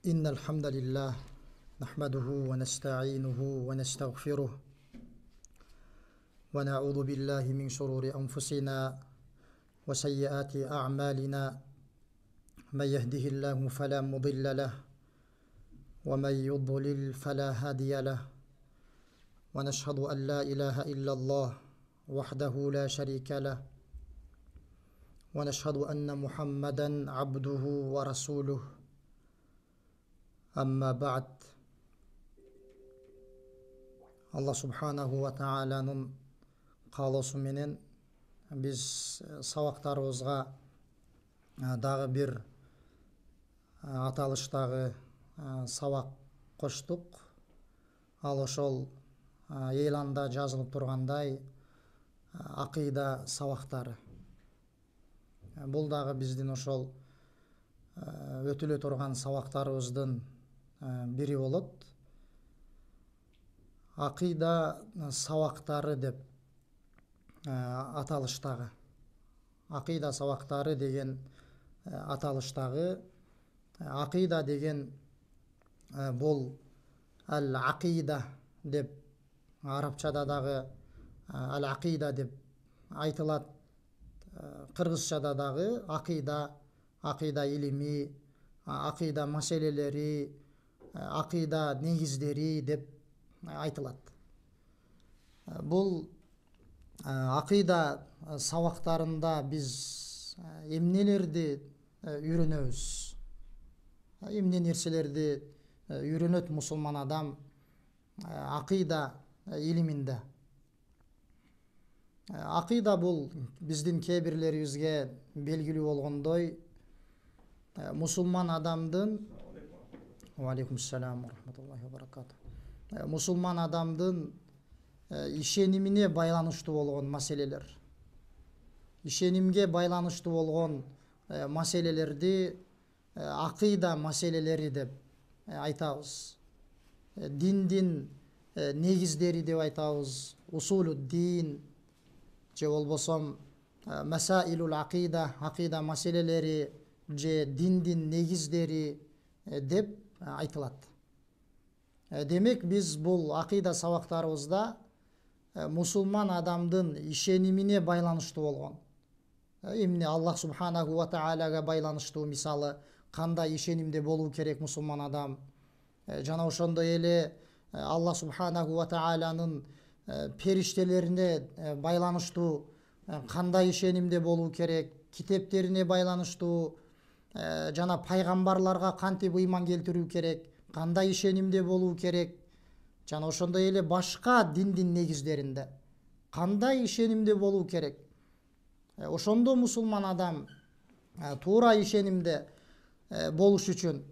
إن الحمد لله نحمده ونستعينه ونستغفره ونعوذ بالله من شرور أنفسنا وسيئات أعمالنا من يهده الله فلا مضل له ومن يضلل فلا هادي له ونشهد أن لا إله إلا الله وحده لا شريك له ونشهد أن محمدا عبده ورسوله أما بعد. Allah subhanahu wa ta'alanın қалаусы менен biz сабақтарыбызға дағы bir аталыштағы сабақ қоштық. Ал ошол еланда жазылып тұрғандай ақида сабақтары. Бұл дағы біздің ошол өтілі тұрған сабақтарыбыздың бири болот. Ақида сабақтары деп аталыштағы. Ақида сабақтары деген аталыштағы. Ақида деген бұл әл-ақида деп арабчада дағы әл-ақида деп айтылат. Қырғызчада дағы ақида илими, ақида маселелери, ақида негиздери деп айтылат. Бұл ақида сабақтарында біз эмнелерди үйрөнөбүз? Эмне нерселерди үйрөнөт мусулман адам ақида илиминде? Ақида бұл биздин кээ-бирлерибизге белгилүү болгондой мусулман адамдын мусулман адамдын ишенимине байланыштуу болгон маселелер. Ишенимге байланыштуу болгон маселелерди ақида маселелери деп айтабыз. Диндин негиздери деп айтабыз. Усулу дин же болбосом масаилул ақида, ақида маселелери же диндин негиздери деп айтылат. Демек биз бул ақида сабактарыбызда мусулман адамдын ишенимине байланыштуу болгон, эмне Аллах субханаху ва таалага байланыштуу, мисалы кандай ишенимде болуу керек мусулман адам, жана ошондой эле Аллах субханаху ва тааланын периштелерине байланыштуу кандай ишенимде болуу керек, китептерине байланыштуу, жана пайгамбарларга кантип ыйман келтирүү керек, кандай ишенимде болуу керек, жана ошондой эле башка диндин негиздеринде кандай ишенимде болуу керек. Ошондо мусулман адам туура ишенимде болуш үчүн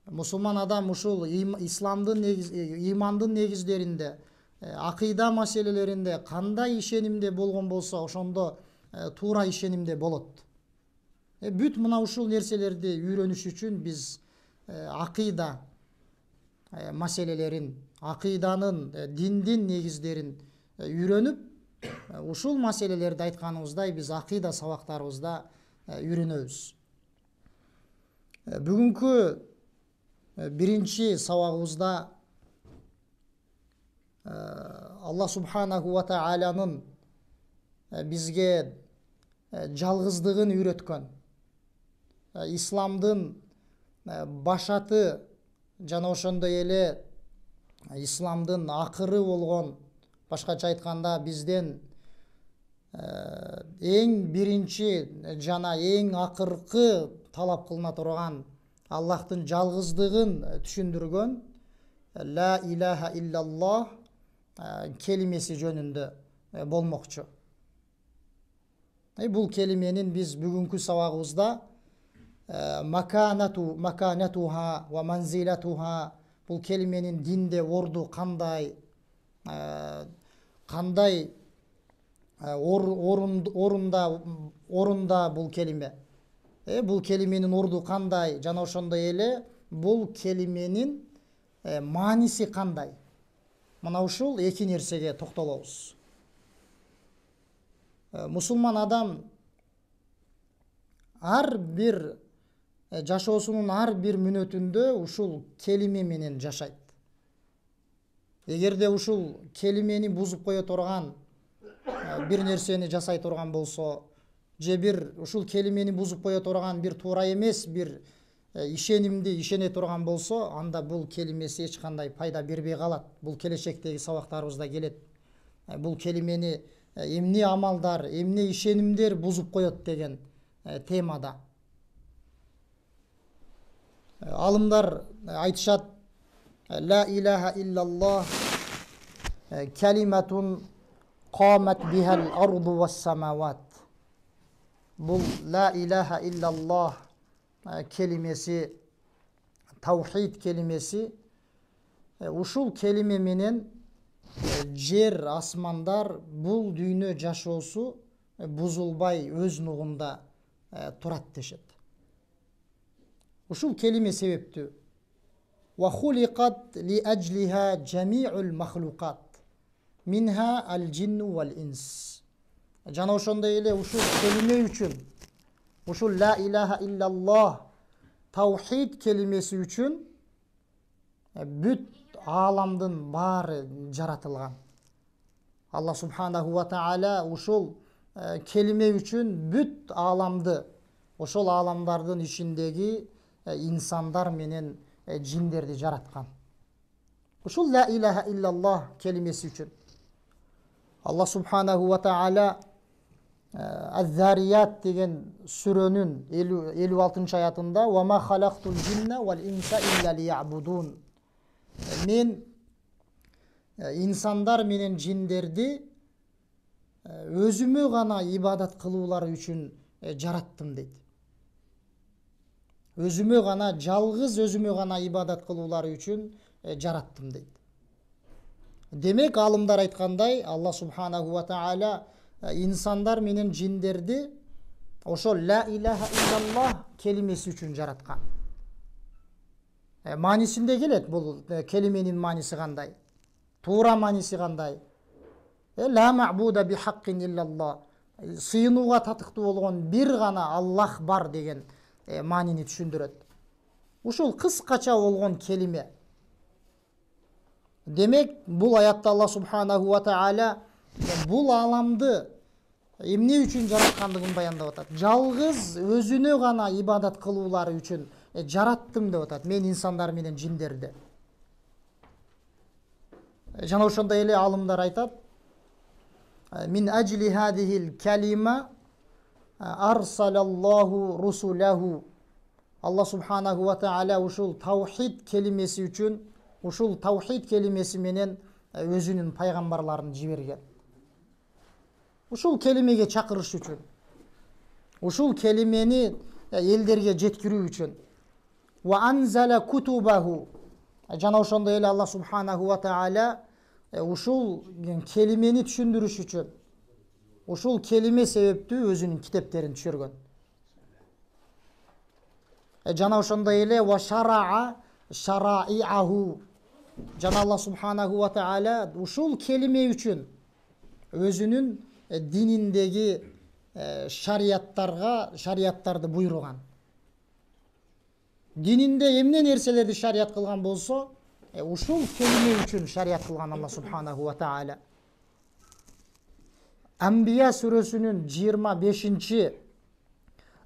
мусулман адам ушул исламдын ыймандын негиздеринде, ақида маселелеринде кандай ишенимде болгон болсо ошондо туура ишенимде болот. Бүт мына ушул нерселерди үйрөнүш үчүн биз ақида маселелерин, ақиданын диндин негиздерин үйрөнүп, ушул маселелерди айтканыбыздай биз ақида сабактарыбызда үйрөнөбүз. Бүгүнкү биринчи сабагыбызда Аллах субханаху ва тааланын бизге жалгыздыгын үйрөткөн, исламдын башаты жана ошондой эле исламдын акыры болгон, башкача айтканда бизден эң биринчи жана эң акыркы талап кылына турган Аллахтын жалгыздыгын түшүндүргөн ла илаха иллаллах келимеси жөнүндө болмокчу. Бул келименин биз бүгүнкү сабагыбызда маканатуха ва манзилатуха, бул келименин динде орду кандай, кандай орунда бул келиме, бул келименин орду кандай, жана ошондой эле бул келименин мааниси кандай. Мына ушул эки нерсеге токтолобуз. Мусулман адам ар бир жашоосунун ар бир мүнөтүндө ушул келиме менен жашайт. Эгерде ушул келимени бузуп кое турган бир нерсени жасай турган болсо, же бир ушул келимени бузуп кое турган бир туура эмес бир ишенимди ишене турган болсо, анда бул келимеси эч кандай пайда бербей калат. Бул келечектеги сабактарыбызда келет. Бул келимени эмне амалдар, эмне ишенимдер бузуп коет деген темада. Алымдар айтышат: ла илаха иллаллах калиматун камат бихал арду вас самават. Бул ла илаха иллаллах келимеси, таухид келимеси, ушул келиме менен жер, асмандар, бул дүйнө жашоосу бузулбай өз нугунда турат дешет. Ушул келиме себептүү. Ва хуликат ли аджлиха жамиул махлукат минха ал джинну вал инс. Жана ошондой эле ушул келиме үчүн, ушул ла илаха иллаллах таухид келимеси үчүн бүт аламдын баары жаратылган. Алла субханаху ва таала ушул келиме үчүн бүт аламды, ошол аламдардын ичиндеги инсандар менен жиндерди жараткан. Ушул ла илаха иллаллах келимеси үчүн Алла субханаху ва таала Az-Zariyat деген сүрөнүн 56 аятында «Ва ма халактул джинна вал инса илля лиябудун». Мен инсандар менен жиндерди өзүмө гана ибадат кылуулары үчүн жараттым дейт. Өзүмө гана, жалгыз өзүмө гана ибадат кылуулары үчүн жараттым дейт. Демек алымдар айткандай, Алла субханаху ва таала инсандар менен жиндерди ошол ла илаха иллаллах келимеси үчүн жараткан. Манисинде келет бул келименин маниси кандай? Туура маниси кандай? Ла ма'буда би хаккин иллаллах. Сыйынууга татыктуу болгон бир гана Аллах бар деген манини түшүндүрөт. Ушул кыскача болгон келиме. Демек бул аятта Алла субханаху ва таала бул аламды эмне үчүн жараткандыгын баяндап атат. Жалгыз өзүнө гана ибадат кылуулары үчүн жараттым деп атат. Мен инсандар менен жиндерди. Жана ошондой эле алымдар айтат: Мин аджли хадихил калима арсалаллаху русулаху. Алла субханаху ва таала ушул таухид келимеси үчүн, ушул таухид келимеси менен өзүнүн пайгамбарларын жиберген. Ушул келимеге чакырыш үчүн, ушул келимени элдерге жеткирүү үчүн. Ва анзала кутубаху. Жана ошондой эле Алла субханаху ва таала ушул келимени түшүндүрүш үчүн, ушул келиме себептүү өзүнүн китептерин түшүргөн. Жана ошондой эле ва шара'a шара'i'аху. Жана Алла субханаху ва таала ушул келиме үчүн өзүнүн дининдеги шарияттарды буйруган. Дининде эмне нерселерди шарият кылган болсо, ушул келиме үчүн шарият кылган Алла субханаху ва таала. Анбия сүрөсүнүн 25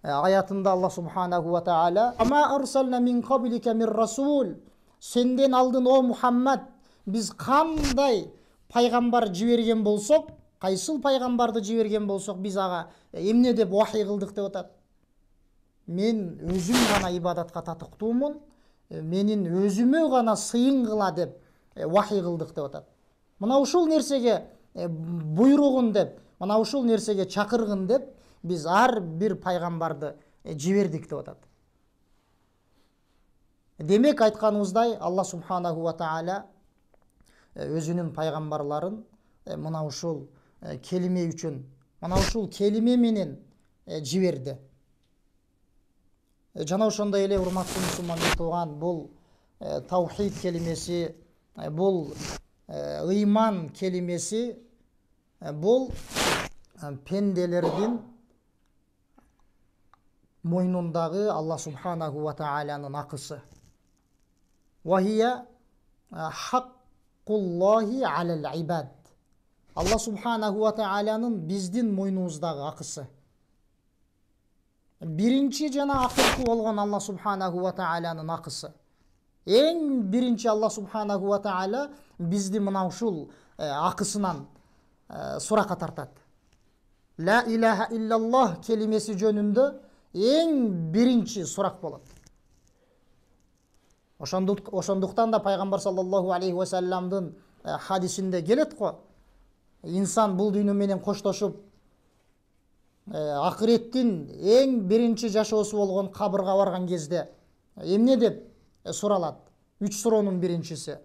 аятында Алла субханаху ва таала: "Ама арсална мин каблика мир расул". Сенден алдын о Мухаммад биз кандай пайгамбар жиберген болсок, кайсыл пайгамбарды жиберген болсок, биз ага эмне деп вахий кылдык деп атат. Мен өзүм гана ибадатка татыктуумун, менин өзүмө гана сыйын кыла деп вахий кылдык деп атат. Мына ушул нерсеге буйругун деп, мына ушул нерсеге чакыргын деп биз ар бир пайгамбарды жибердик деп атат. Демек айтканыбыздай Алла субханаху ва таала өзүнүн пайгамбарларын мына ушул келиме үчүн, мына ушул келиме менен жиберди. Жана ошондой эле урматтуу мусулмандар тууган, бул таухид келимеси, бул ыйман келимеси, бул пенделердин мойнундагы Алла субханаху ва таалянын акысы. Вахия хаккуллахи алал ибад. Алла субханаху ва таалянын биздин мойнубуздагы акысы. Биринчи жана акыркы болгон Алла субханаху ва таалянын акысы. Эң биринчи Алла субханаху ва таала бизди мына ушул акысынан суракка тартат. Ла илаха иллаллах келимеси жөнүндө эң биринчи сурак болот. Ошондуктан да пайгамбар саллаллаху алейхи ва салламдын хадисинде келет го. Инсан бул дүйнө менен коштошуп акыреттин эң биринчи жашоосу болгон кабырга барган кезде эмне деп суралат? 3 суроонун биринчиси.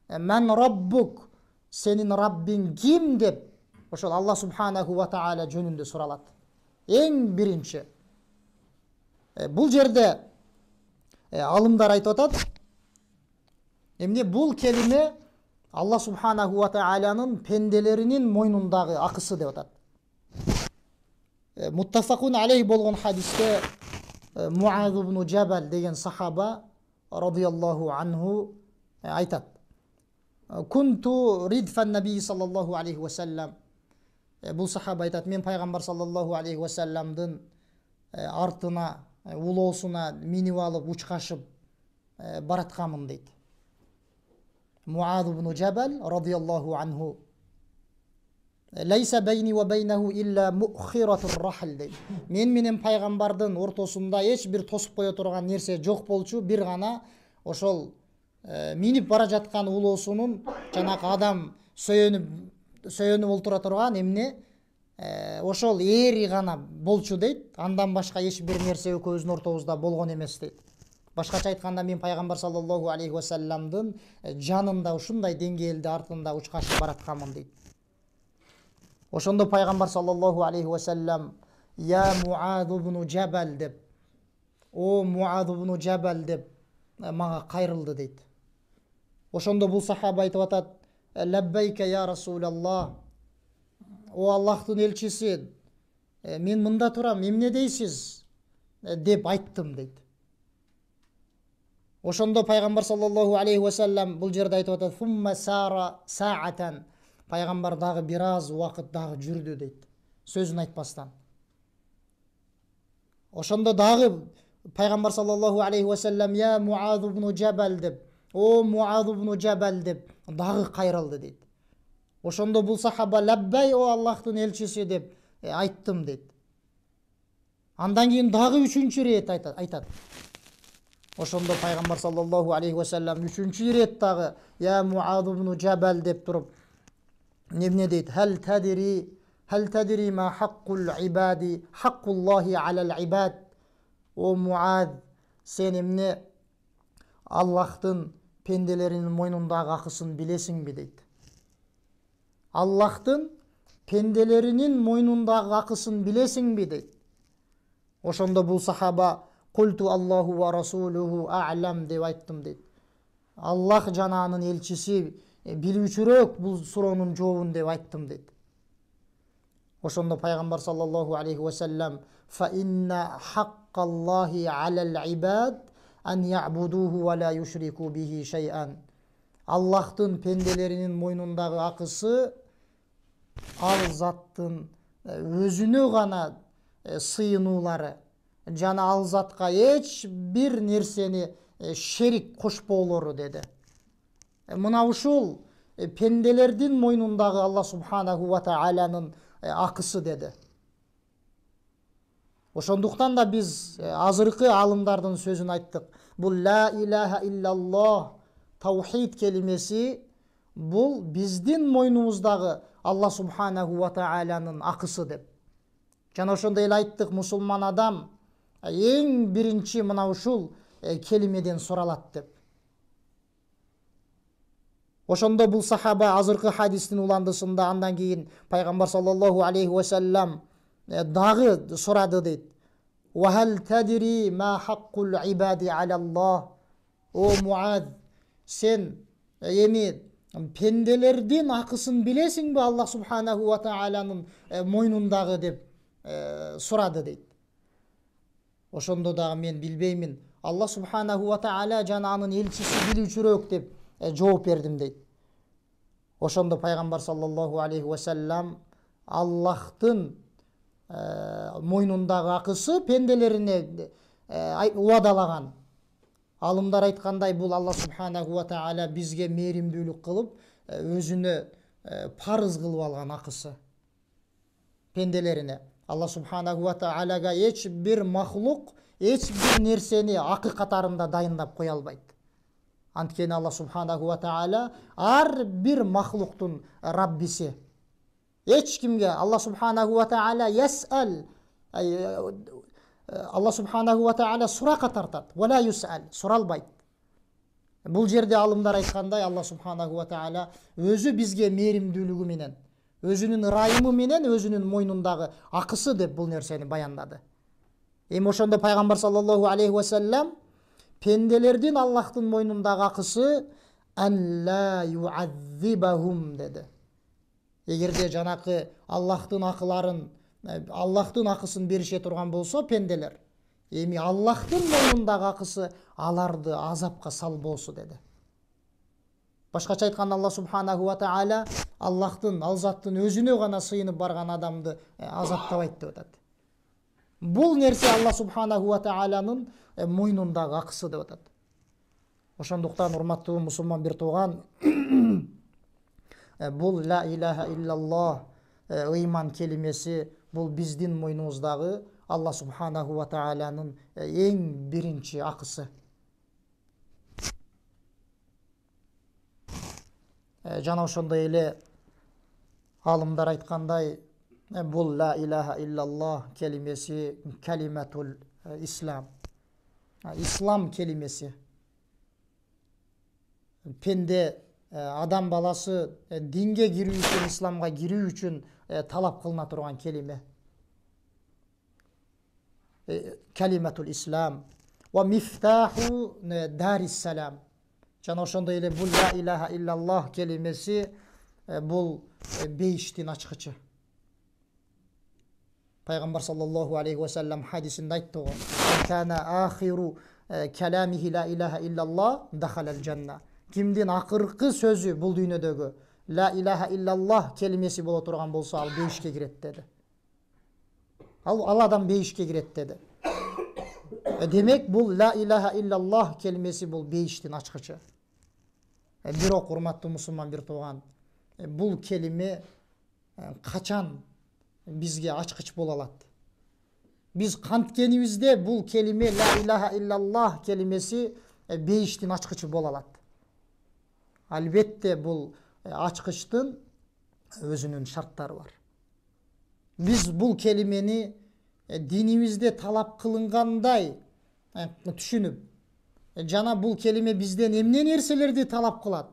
Мен раббук, сенин Раббиң ким деп ошол Алла субханаху ва таала жөнүндө суралат. Эң биринчи. Бул жерде алымдар айтып атат. Эмне бул келиме Алла субханаху ва таалянын пенделеринин мойнундагы акысы деп атат. Муттафакун алейх болгон хадисте Муаз ибн Джабал деген сахаба радияллаху анху айтат. Кунту ридфан наби саллаллаху алейхи ва саллам. Бул сахаба айтат, мен пайгамбар саллаллаху алейхи ва салламдын артына, улоосуна минип алып учкашып баратканмын дейт. Муаз ибн Джабал радияллаху анху. Лайса байни ва байнаху илля мухиратур рахл дейт. Мен менен пайгамбардын ортосунда эч бир тосуп кое турган нерсе жок болчу, бир гана ошол минип бара жаткан улоосунун жанагы адам сөйөнүп олтура турган эмне ошол эри гана болчу дейт. Андан башка эч бир нерсе экөөбүздүн ортобузда болгон эмес дейт. Башкача айтканда мен пайгамбар саллаллаху алейхи ва салламдын жанында ушундай деңгээлде артында учкашып баратканмын дейт. Ошондо пайгамбар саллаллаху алейхи ва саллам я Муаз ибн Джабал деп, о Муаз ибн Джабал деп мага кайрылды дейт. Ошондо бул сахаба айтып атат, лаббайка я Расулаллах, о Аллахтын элчиси, мен мында турам, эмне дейсиз деп айттым дейт. Ошондо пайгамбар саллаллаху алейхи ва саллам бул жерде айтып атат, фумма сара саатан, пайгамбар дагы бир аз убакыт дагы жүрдү дейт, сөзүн айтпастан. Ошондо дагы пайгамбар саллаллаху алейхи ва саллам я Муаз ибн Джабал деп, о Муаз ибн Джабал деп дагы кайрылды дейт. Ошондо бул сахаба лаббай, о Аллахтын элчиси деп айттым дейт. Андан кийин дагы 3-чү рет айтат. Ошондо пайгамбар саллаллаху алейхи ва саллам 3-чү рет дагы я Муаз ибн Джабал деп туруп эмне дейт? Хал тадри ма хаккул ибади хаккуллахи алал ибад. О Муаз, сен эмне Аллахтын пенделеринин мойнундагы акысын билесиңби дейт. Аллахтын пенделеринин мойнундагы акысын билесиңби дейт. Ошондо бул сахаба культу Аллаху ва расулуху а'лам деп айттым дейт. Аллах жана анын элчиси билүүчүрөөк бул суроонун жообун деп айттым дейт. Ошондо пайгамбар саллаллаху алейхи ва саллам фа инна хаккаллахи алал ибад ан я'будуху ва ла юшрику бихи шай'ан. Аллахтын пенделеринин мойнундагы акысы ал заттын өзүнө гана сыйынуулары жана ал затка эч бир нерсени шерик кошпоолору деди. Мына ушул пенделердин мойнундагы Алла субханаху ва таалянын акысы деди. Ошондуктан да биз азыркы алымдардын сөзүн айттык. Бул ла илаха иллаллах таухид келимеси бул биздин мойнубуздагы Алла субханаху ва таалянын акысы деп. Жана ошондой эле айттык, мусулман адам эң биринчи мына ушул келимеден суралат деп. Ошондо бул сахаба азыркы хадистин уландысында андан кийин пайгамбар саллаллаху алейхи ва саллам дагы сурады дейт. Ва хал тадри ма хаккул ибади алаллах. О Муаз, сен эми пенделердин акысын билесиңби Аллах субханаху ва таалянын мойнундагы деп сурады дейт. Ошондо дагы мен билбеймин. Алла субханаху ва таала жана анын элчиси билүүчүрөөк деп жооп бердим дейт. Ошондо пайгамбар саллаллаху алейхи ва саллам Аллахтын мойнундагы акысы пенделерине убадалаган. Алымдар айткандай, бул Алла субханаху ва таала бизге мээримдүүлүк кылып, өзүнө парыз кылып алган акысы пенделерине. Алла субханаху ва таалага эч бир махлук эч бир нерсени акы катарында дайындап кое албайт. Анткени Алла субханаху ва таала ар бир махлуктун Раббиси. Эч кимге Алла субханаху ва таала ясал, Алла субханаху ва таала сурака тартат, вала юсал, суралбайт. Бул жерде алымдар айткандай, Алла субханаху ва таала өзү бизге мээримдүүлүгү менен, өзүнүн ырайымы менен, өзүнүн мойнундагы акысы деп бул нерсени баяндады. Эми ошондо пайгамбар саллаллаху алейхи ва саллам пенделердин Аллахтын мойнундагы акысы алла юаззибахум деди. Эгерде жанакы Аллахтын акыларын, Аллахтын акысын берише турган болсо пенделер, эми Аллахтын мойнундагы акысы аларды азапка салбоосу деди. Башкача айтканда, Алла субханаху ва таала Аллахтын, ал заттын өзүнө гана сыйынып барган адамды азаптабайт деп атат. Бул нерсе Алла субханаху ва тааланын мойнундагы акысы деп атат. Ошондуктан урматтуу мусулман бир тууган, бул ла илаха иллаллах ыйман келимеси, бул биздин мойнубуздагы Алла субханаху ва тааланын эң биринчи акысы. Жана ошондой эле алымдар айткандай, бул ла илаха иллаллах келимеси калиматул ислам, ислам келимеси. Пенде, адам баласы динге кирүү үчүн, исламга кирүү үчүн талап кылына турган келиме. Калиматул ислам ва мифтаху дарис салам. Жана ошондой эле бул ла илаха иллаллах келимеси бул бейиштин ачкычы. Пайгамбар саллаллаху алейхи ва саллам хадисинде айтты го: "Кана ахиру каламихи ла илаха иллаллах дахалал жанна." Кимдин акыркы сөзү бул дүйнөдөгү ла илаха иллаллах келимеси боло турган болсо, ал бейишке кирет деди. Ал адам бейишке кирет деди. Демек бул ла илаха иллаллах келимеси бул бейиштин ачкычы. Бирок урматтуу мусулман бир тууган, бул келиме качан бизге ачкыч боло алат? Биз канткенибизде бул келиме ла илаха иллаллах келимеси бейиштин ачкычы боло алат. Албетте бул ачкычтын өзүнүн шарттары бар. Биз бул келимени динибизде талап кылынгандай түшүнүп, жана бул келиме бизден эмне нерселерди талап кылат?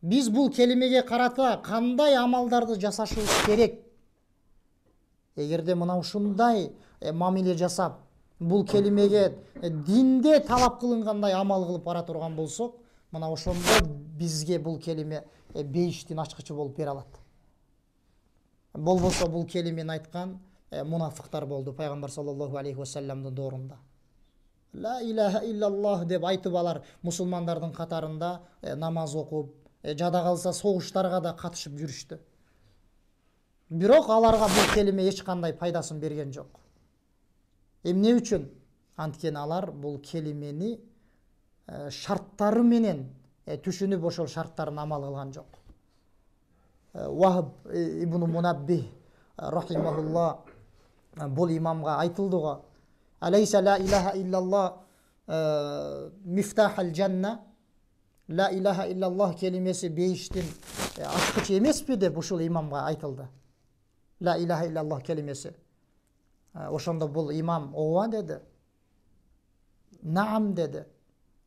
Биз бул келимеге карата кандай амалдарды жасашыбыз керек? Эгерде мына ушундай мамиле жасап, бул келимеге динде талап кылынгандай амал кылып бара турган болсок, мына ошондо бизге бул келиме бейиштин ачкычы болуп бере алат. Болбосо бул келимени айткан мунафыктар болду пайгамбар саллаллаху алейхи ва салламдын доорунда. Ла илаха иллаллах деп айтып алар мусулмандардын катарында намаз окуп, жада калса согуштарга да катышып жүрүштү. Бирок аларга бул келиме эч кандай пайдасын берген жок. Эмне үчүн? Анткени алар бул келимени шарттары менен түшүнүп, ошол шарттарын амал кылган жок. Вахб ибн Мунаббих рахимахуллах бул имамга айтылды го: "Алейса ла илаха иллаллах мифтахал жанна?" Ла илаха иллаллах келимеси бейиштин ачкычы эмеспи деп ушул имамга айтылды. Ла илаха иллаллах келимеси. Ошондо бул имам ооба деди. Наам деди.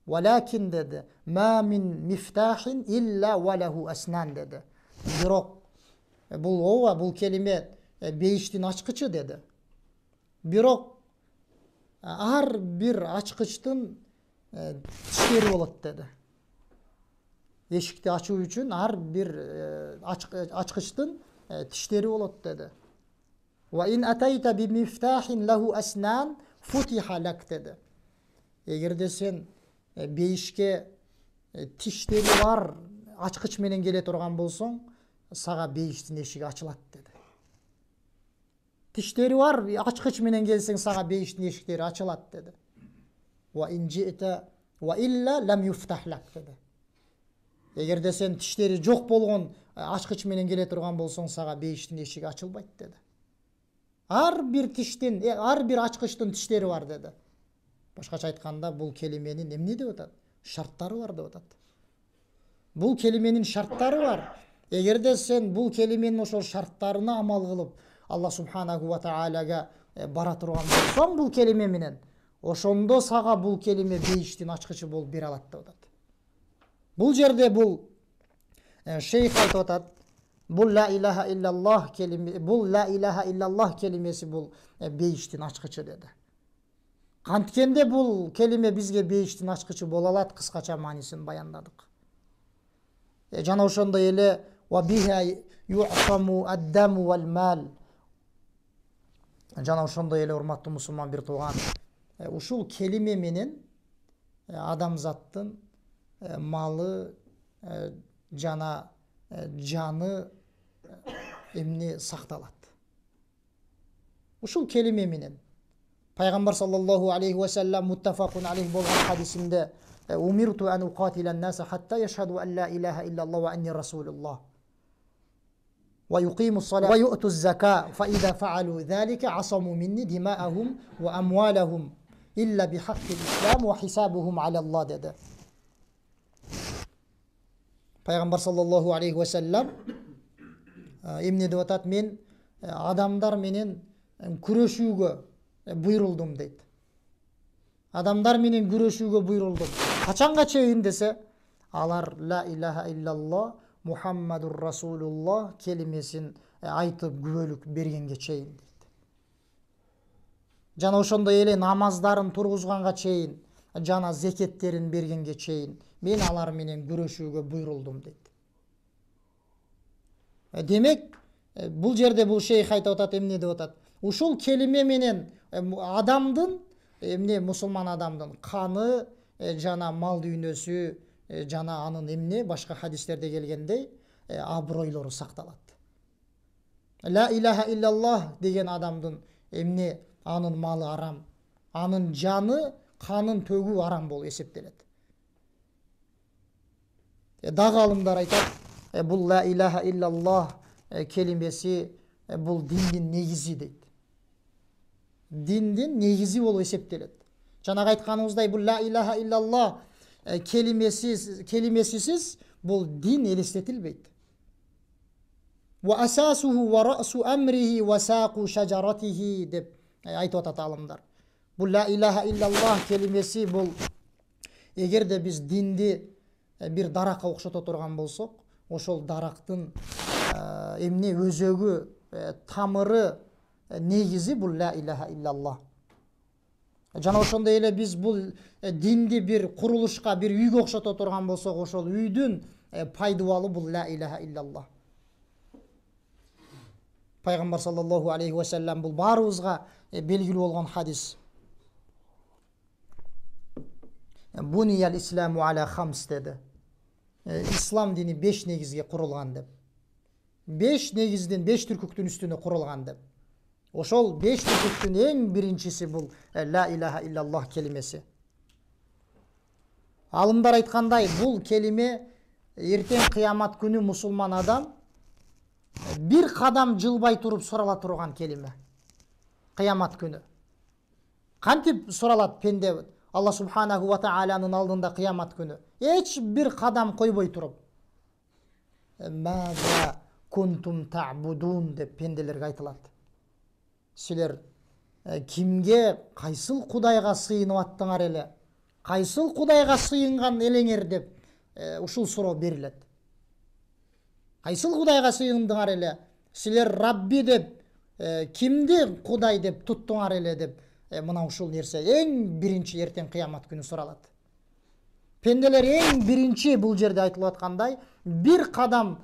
Валакин деди, ма мин мифтахин илля валаху аснан деди. Бирок бул ооба, бул келиме бейиштин ачкычы деди. Бирок ар бир ачкычтын тиштери болот деди. Эшикти ачуу үчүн ар бир ачкычтын тиштери болот деди. Ва ин атайта би мифтахин лаху аснан futiha lak dedi. Эгерде сен бейишке тиштери бар ачкыч менен келе турган болсоң, сага бейиштин эшиги ачылат dedi. Тиштери бар ачкыч менен келсең, сага бейиштин эшиктери ачылат dedi. Wa in ji'ta wa illa lam yuftah lak dedi. Эгерде сен тиштери жок болгон ачкыч менен келе турган болсоң, сага бейиштин эшиги ачылбайт dedi. Ар бир тиштин, ар бир ачкычтын тиштери бар dedi. Башкача айтканда, бул келименин эмне деп атат? Шарттары бар деп атат. Бул келименин шарттары бар. Эгерде сен бул келименин ошол шарттарына амал кылып, Аллах субханаху ва таалага бара турган болсоң бул келиме менен, ошондо сага бул келиме бейиштин ачкычы болуп бере алат деп атат. Бул жерде бул шейх айтып атат, бул ла илаха иллаллах келиме, бул ла илаха иллаллах келимеси бул бейиштин ачкычы dedi. Канткенде бул келиме бизге бейиштин ачкычы боло алат, кыскача маанисин баяндадык. Жана ошондой эле ва биха ю'таму ад-даму вал мал. Жана ошондой эле урматтуу мусулман бир тууган, ушул келиме менен адамзаттын малы жана жаны эмне сакталат. Ушул келиме менен Пайгамбар саллаллаху алейхи ва саллям муттафакун алейх болгон хадисинде умирту ан уqatila an-nasa hatta yashhadu an la ilaha illallah wa anni rasulullah wa yuqimu as-salata wa yu'tu az-zakata fa idha fa'alu dhalika 'asamu minni dima'ahum wa amwalahum illa bihaqqi al-islam wa hisabuhum 'ala Allah dedi. Пайгамбар саллаллаху алейхи ва саллям эмне деп атат? Мен адамдар менен күрөшүүгө буйрулдум дейт. Адамдар менен күрөшүүгө буйрулдум. Качанга чейин десе, алар ла илаха иллаллах Мухаммадур Расулуллах келимесин айтып күбөлүк бергенге чейин дейт. Жана ошондой эле намаздарын тургузганга чейин, жана зекеттерин бергенге чейин мен алар менен күрөшүүгө буйрулдум дейт. Демек, бул жерде бул шейх айтып атат, эмне деп атат? Ушул келиме менен адамдын, эмне мусулман адамдын каны, жана мал дүйнөсү, жана анын эмне башка хадистерде келгендей абройлору сакталат. Ла илаха иллаллах деген адамдын эмне анын малы арам, анын жаны, канын төгүү арам болуп эсептелет. Дагы алымдар айтат, бул ла илаха иллаллах келимеси бул диндин негизи дейт. Диндин негизи болуп эсептелет. Жанагы айтканыбыздай, бул ла илаха иллаллах келимесисиз бул дин элестетилбейт. Ва асасуху ва расу амрихи ва сaqu шажаратихи деп айтып атат алымдар. Бул ла илаха иллаллах келимеси бул, эгерде биз динди бир даракка окшото турган болсок, ошол дарактын эмне өзөгү, тамыры, негизи бул ла илаха иллаллах. Жана ошондой эле биз бул динди бир курулушка, бир үйгө окшото турган болсок, ошол үйдүн пайдубалы бул ла илаха иллаллах. Пайгамбар саллаллаху алейхи ва саллям бул баарыбызга белгилүү болгон хадис. Буниял исламу аля хамс dedi. İslam dini 5 negizге kurulgan деп. 5 negizden 5 türküktün üstüne kurulgan деп. Ошол 5 türküktün en birincisi bul la ilahe illallah kelimesi. Alımlar aytkanday bul kelime erten kıyamat günü musulman adam bir kadam жылбай туруп сурала турган kelime. Kıyamat günü. Kantip суралат пенде Allah subhanahu wa ta'ala'nın aldığında kıyamat günü. Hiç bir kadam koyboy turup. Mâzâ kuntum ta'budun dep pendelerge aytılat. Siler kimge kayсыл Kudayga sıyınıp attыңар ele? Kayсыл Kudayga sıyıngan elenger dep uşul суроо berilet. Kayсыл Kudayga sıyındыңар ele? Siler Rabbi dep kimdi Kuday dep tuttуңар ele dep mına uşul nerse en birinci erten kıyamat günü soralat. Pendeler en birinci bul jerde aytılıp atkanday bir kadam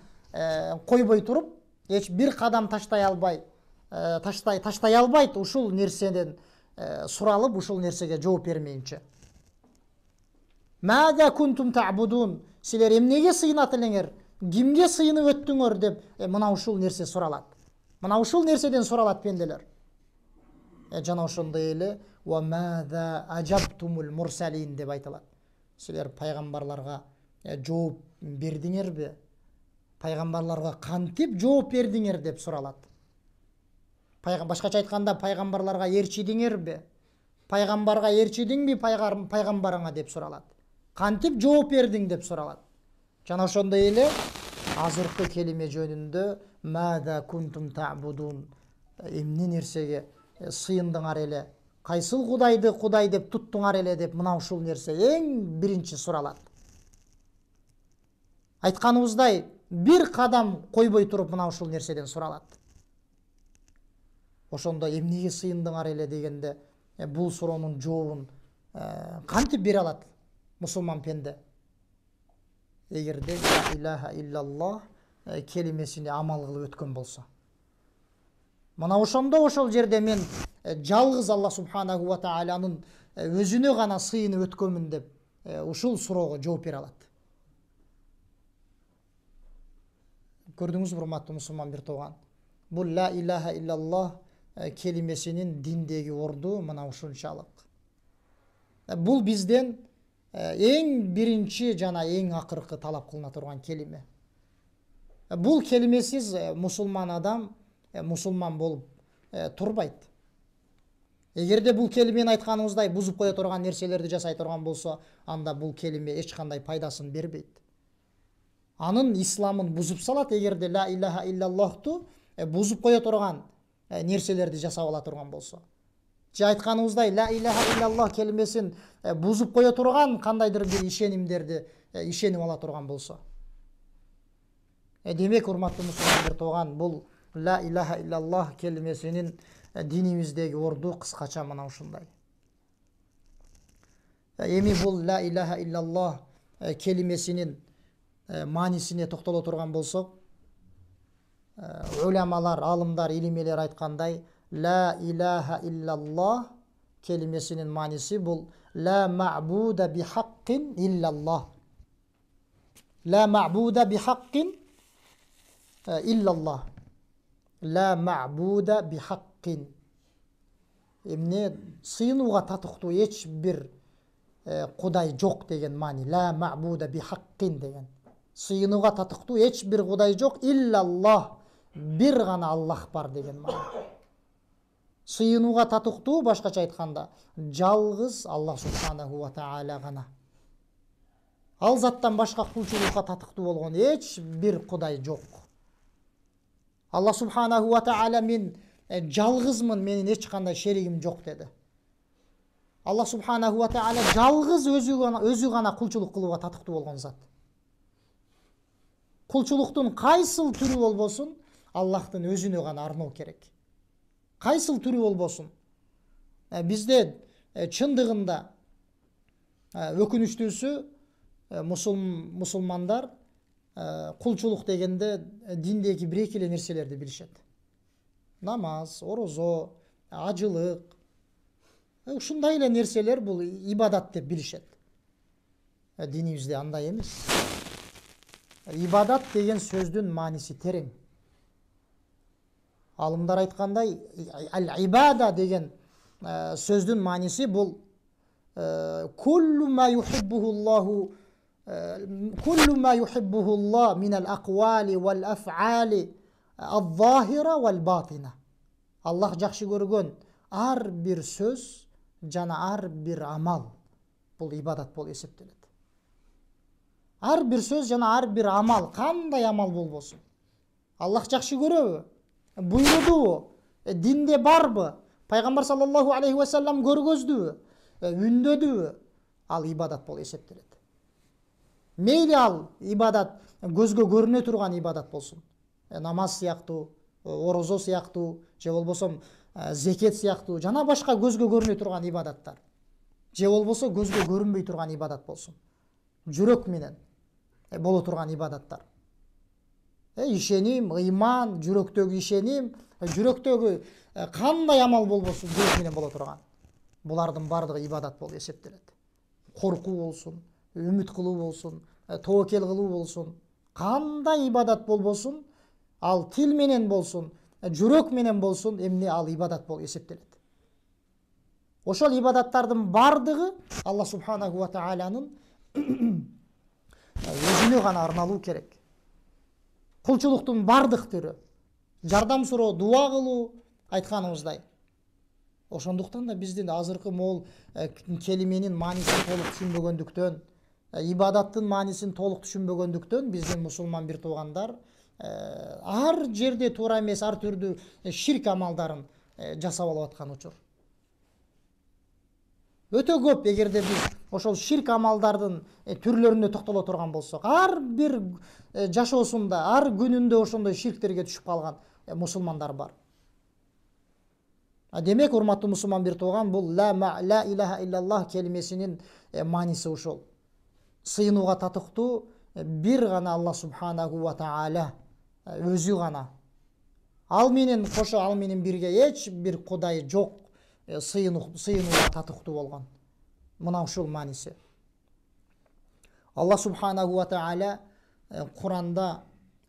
koyboy turup, hiç bir kadam taştay albay, taştay albayt uşul nerseden суралып ушул нерсеге жооп бермейинче. Мада кунтум та'будун, силер эмнеге сыйынат элеңер, кимге сыйынып өттүңөр деп мына ушул нерсе суралат. Мына ушул нерседен суралат пенделер. Жана ошондой эле ва мада ажабтумул мурсалин деп айтылат. Силер пайгамбарларга жооп бердиңерби? Пайгамбарларга кантип жооп бердиңер деп суралат. Башкача айтканда пайгамбарларга ээрчидиңерби? Пайгамбарга ээрчидиңби пайгамбарыңа деп суралат. Кантип жооп бердиң деп суралат. Жана ошондой эле азыркы келиме жөнүндө мада кунтум та'будун, эмне нерсеге сыйындыңар эле, кайсыл кудайды кудай деп туттуңар эле деп мына ушул нерсе эң биринчи суралат. Айтканыбыздай бир кадам койбой туруп мына ушул нерседен суралат. Ошондо эмнеге сыйындыңар эле дегенде бул суроонун жообун кантип бере алат мусулман пенде? Эгерде ла илаха иллаллах келимесине амал кылып өткөн болсо. Мына ошондо ошол жерде мен жалгыз Аллах субханаху ва тааланын өзүнө гана сыйынып өткөнмүн деп ушул суроого жооп бере алат. Көрдүңүзбү урматтуу мусулман бир тууган? Бул ла илаха иллаллах келимесинин диндеги орду мына ушунчалык. Бул бизден эң биринчи жана эң акыркы талап кылына турган келиме. Бул келимесиз мусулман адам мусулман болуп турбайт. Эгерде бул келимени айтканыбыздай бузуп кое турган нерселерди жасай турган болсо, анда бул келиме эч кандай пайдасын бербейт. Анын исламын бузуп салат, эгерде ла илаха иллаллахту бузуп кое турган нерселерди жасап ала турган болсо. Же айтканыбыздай ла илаха иллаллах келимесин бузуп кое турган кандайдыр бир ишенимдерди ишенип ала турган болсо. Демек, урматтуу мусулман бир тууган, бул ла илаха иллаллах келимесинин динибиздеги орду кыскача мына ушундай. Эми бул ла илаха иллаллах келимесинин маанисине токтоло турган болсок, уламалар, алымдар, илимелер айткандай, ла илаха иллаллах келимесинин мааниси бул ла ма'буда бихаққин иллаллах. Ла ма'буда бихаққин иллаллах. Ла ма'буда бихаққин. Эмне сыйынууга татыктуу эч бир кудай жок деген маани. Ла ма'буда бихаққин деген. Сыйынууга татыктуу эч бир кудай жок, иллаллах. Бир гана Аллах бар деген маани. Сыйынууга татыктуу, башкача айтканда, жалгыз Аллах субханаху ва таала гана. Ал заттан башка кулчулукка татыктуу болгон эч бир кудай жок. Аллах субханаху ва таала мен жалгызмын, менин эч кандай шеригим жок деди. Аллах субханаху ва таала жалгыз өзү гана кулчулук кылууга татыктуу болгон зат. Кулчулуктун кайсыл түрү болбосун, Аллахтын өзүнө гана арноо керек. Кайсыл түрү болбосун. Бизде чындыгында өкүнүчтүүсү мусулмандар кулчулук дегенде диндеги бир-эки эле нерселерди билишет. Намаз, орозо, ажылык. Ушундай эле нерселер бул ибадат деп билишет. Динибизде андай эмес. Ибадат деген сөздүн мааниси терең. Алымдар айткандай, ал-ибада деген сөздүн мааниси бул куллу ма юхиббухуллаху كل ما يحبه الله من الأقوال والأفعال الظاهرة والباطنة. Allah жакшы көргөн ар бир сөз жана ар бир амал бул ибадат болуп эсептелет. Ар бир сөз жана ар бир амал, кандай амал болбосун. Аллах жакшы көрөбү? Буйрудубу? Динде барбы? Пайгамбар саллаллаху алейхи ва саллам көргөздүбү? Үндөдүбү? Ал ибадат болуп эсептелет. Мейли ал ибадат көзгө көрүнө турган ибадат болсун. Намаз сыяктуу, орозо сыяктуу, же болбосо зекет сыяктуу, жана башка көзгө көрүнө турган ибадаттар. Же болбосо көзгө көрүнбөй турган ибадат болсун. Жүрөк менен боло турган ибадаттар. Ишеним, ыйман, жүрөктөгү ишеним, жүрөктөгү кандай амал болбосун жүрөк менен боло турган. Булардын бардыгы ибадат болуп эсептелет. Коркуу болсун, үмүт кылуу болсун, тобокел кылуу болсун, кандай ибадат болбосун, ал тил менен болсун, жүрөк менен болсун, эмне ал ибадат болуп эсептелет. Ошол ибадаттардын бардыгы Алла субханаху ва тааланын өзүнө гана арналуу керек. Кулчулуктун бардык түрү, жардам суроо, дуа кылуу айтканыбыздай. Ошондуктан да биздин азыркы могул келименин маанисин толук түшүнбөгөндүктөн, ибадаттын маанисин толук түшүнбөгөндүктөн биздин мусулман бир туугандар ар жерде туура эмес ар түрдүү ширк амалдарын жасап алып аткан учур. Өтө көп эгерде биз ошол ширк амалдардын түрлөрүнө токтоло турган болсок, ар бир жашоосунда, ар күнүндө ошондой ширктерге түшүп калган мусулмандар бар. Демек, урматтуу мусулман бир тууган, бул ла илаха иллаллах келимесинин мааниси ушул. Сыйынууга татыктуу бир гана Алла субханаху ва таала, өзү гана. Ал менен кошо, ал менен бирге эч бир кудай жок. Сыйынууга татыктуу болгон. Мына ушул мааниси. Алла субханаху ва таала Куранда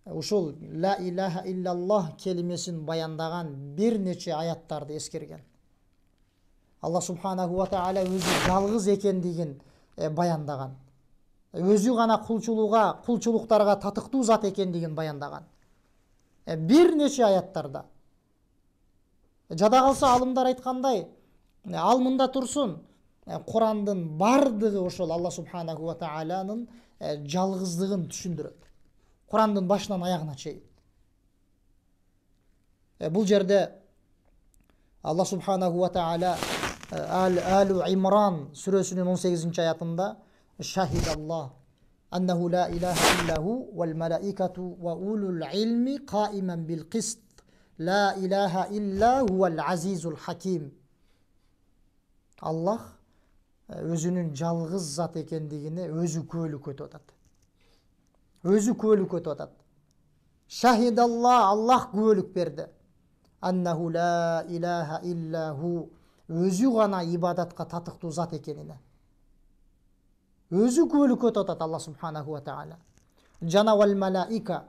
ушул ла илаха иллаллах келимесин баяндаган бир нече аяттарды эскерген. Алла субханаху ва таала өзү жалгыз экендигин баяндаган. Өзү гана кулчулуктарга татыктуу зат экендигин баяндаган. Бир нече аяттарда. Жада калса алымдар айткандай, ал мында турсун, Курандын бардыгы ошол Алла субханаху ва тааланын жалгыздыгын түшүндүрөт. Курандын башынан аягына чейин. Бул жерде Алла субханаху ва таала Алу Имран сүрөсүнүн 18-аятында Шахидаллах аннаху ла илаха иллаху вал малаикату ва улул илми каиман бил кист ла илаха илля хувал азизул хаким. Аллах өзүнүн жалгыз зат экендигине өзү күбөлүк өтүп атат. Өзү күбөлүк өтүп атат. Шахидаллах, Аллах күбөлүк берди. Аннаху ла илаха иллаху, өзү гана ибадатка татыктуу зат экенине. Өзү күбөлүк өтүп атат Алла субханаху ва таала. Жана вал малаика,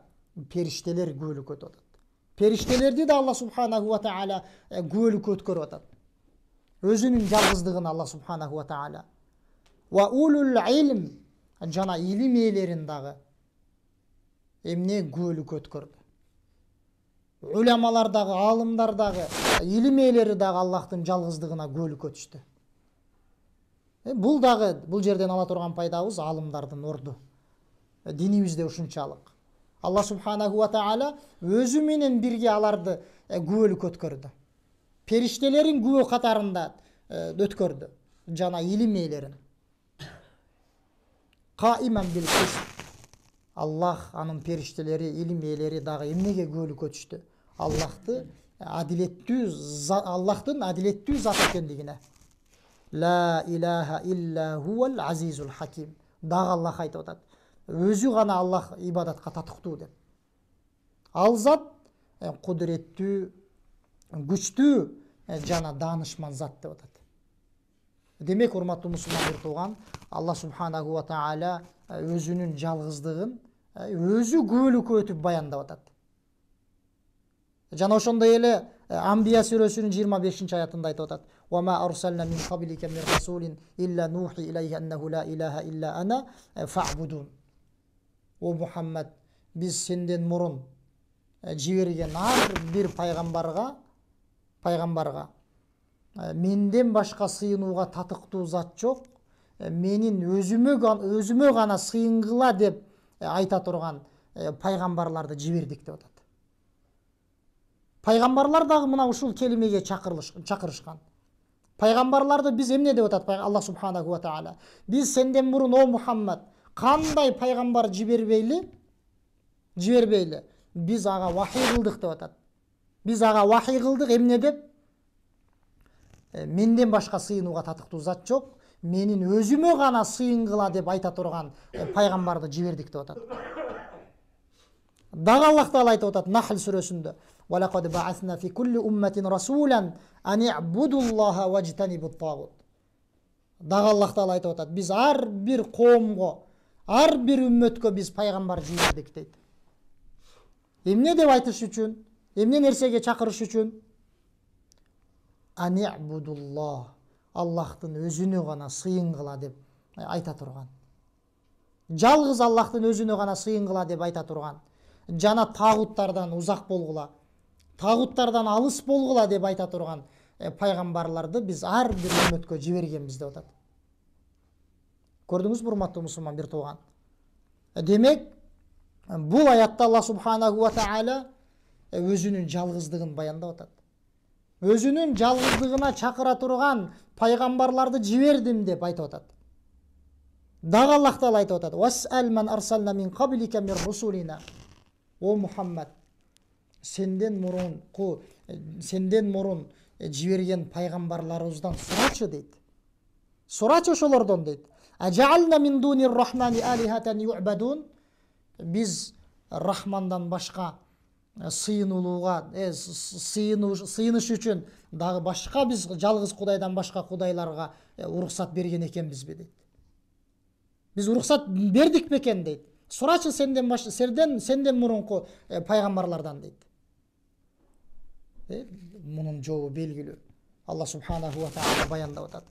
периштелер күбөлүк өтүп атат. Периштелерди да Алла субханаху ва таала күбөлүк өткөрүп атат. Өзүнүн жалгыздыгын Алла субханаху ва таала. Ва улул илм, жана илим ээлерин дагы эмне күбөлүк өткөрдү. Уламалар дагы, алымдар дагы, илим ээлери дагы Аллахтын жалгыздыгына күбөлүк өтүштү. Бул жерден ала турган пайдабыз алымдардын орду. Динибизде ушунчалык. Алла субханаху ва таала өзү менен бирге аларды күбөлүк өткөрдү. Периштелерин күбө катарында өткөрдү. Жана илим ээлерин. Каиман бил кист. Аллах, анын периштелери, илим ээлери дагы эмнеге күбөлүк өтүштү? Аллахтын адилеттүү зат экендигине. Ла илаха илля хувал азизул хаким. Дагы Аллах айтып атат. Өзү гана Аллах ибадатка татыктуу деп. Ал зат кудуреттүү, күчтүү жана даанышман зат деп атат. Демек, урматтуу мусулман бир тууган, Алла субханаху ва таала өзүнүн жалгыздыгын өзү күбөлүк өтүп баяндап атат. Жана ошондой эле Амбия сүрөсүнүн 25-аятында айтып атат. Ва ма арсална мин каблика мин расулин илля нухи илейхи аннаху ла илаха илля ана фа'будун. О Мухаммад, биз сенден мурун жиберген ар бир пайгамбарга менден башка сыйынууга татыктуу зат жок, менин өзүмө гана сыйынгыла деп айта турган пайгамбарларды жибердик деп атат. Пайгамбарлар дагы мына ушул келимеге чакырышкан. Пайгамбарларды биз эмне деп атат Алла субханаху ва таала? Биз сенден мурун о Мухаммад кандай пайгамбар жибербейли, биз ага вахий кылдык деп атат. Биз ага вахий кылдык эмне деп? Менден башка сыйынууга татыктуу зат жок, менин өзүмө гана сыйынгыла деп айта турган пайгамбарды жибердик деп атат. Дагы Аллах таала айтып атат Нахл сүрөсүндө. وَلَقَدْ بَعَثْنَا فِي كُلِّ أُمَّةٍ رَسُولًا أَنِ اعْبُدُوا اللَّهَ وَاجْتَنِبُوا الطَّاغُوتَ. Дагы Аллах Таала айтып атат, biz ар бир коомго, ар бир үммөткө biz пайгамбар жибердик дейт. Эмне деп айтыш үчүн? Эмне нерсеге чакырыш үчүн? Ани абудуллах, Аллахтын өзүнө гана сыйынгыла деп айта турган. Жалгыз Аллахтын өзүнө гана сыйынгыла деп айта турган. Жана тагуттардан узак болгула, тагуттардан алыс болгула деп айта турган пайгамбарларды biz ар бир үммөткө жибергенбиз деп атат. Көрдүңүзбү, урматтуу мусулман бир тууган? Демек, бул аятта Аллах субханаху ва таала өзүнүн жалгыздыгын баяндап атат. Өзүнүн жалгыздыгына чакыра турган пайгамбарларды жибердим деп айтып атат. Дагы Аллах Таала айтып атат: "Вас'ал ман арсална мин qablika мин русулина". О Мухаммад, сенден мурун жиберген пайгамбарларыбыздан сурачы дейт. Сурачы ошолордон дейт. Ажална мин дунир рахмани алихатан ю'бадун. Biz Рахмандан башка сыйынууга, сыйыныш үчүн дагы башка biz жалгыз Кудайдан башка кудайларга уруксат берген экенбизби дейт. Biz уруксат бердик бекен дейт. Сурачы сенден мурунку пайгамбарлардан дейт. Мунун жообу белгилүү. Аллах субханаху ва таала баяндап атат.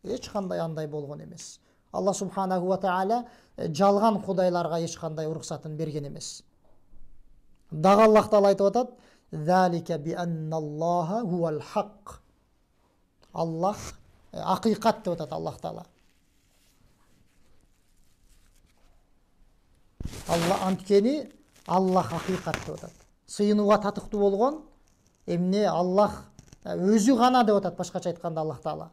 Эч кандай андай болгон эмес. Аллах субханаху ва таала жалган кудайларга эч кандай уруксатын берген эмес. Дагы Аллах Таала айтып атат: "Залика би анналлаха хувал хак". Аллах акыйкат деп атат Аллах Таала. Анткени Аллах акыйкат деп атат. Сыйынууга татыктуу болгон эмне Аллах өзү гана деп атат, башкача айтканда Аллах Таала.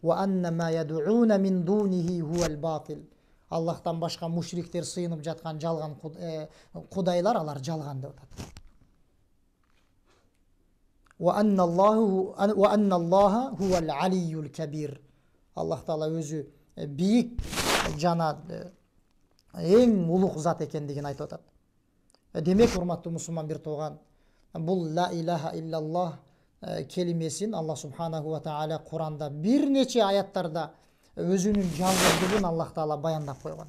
Ва анна ма яд'уна мин дунихи хувал батил. Аллахтан башка мушриктер сыйынып жаткан жалган кудайлар, алар жалган деп атат. Ва анналлаха хувал алийюл кабир. Аллах Таала өзү бийик жана эң улук зат экендигин айтып атат. Демек, урматтуу мусулман бир тууган, бул ла илаха иллаллах келимесин Аллах субханаху ва таала Куранда бир нече аяттарда өзүнүн жалгыздыгын Аллах Таала баяндап койгон.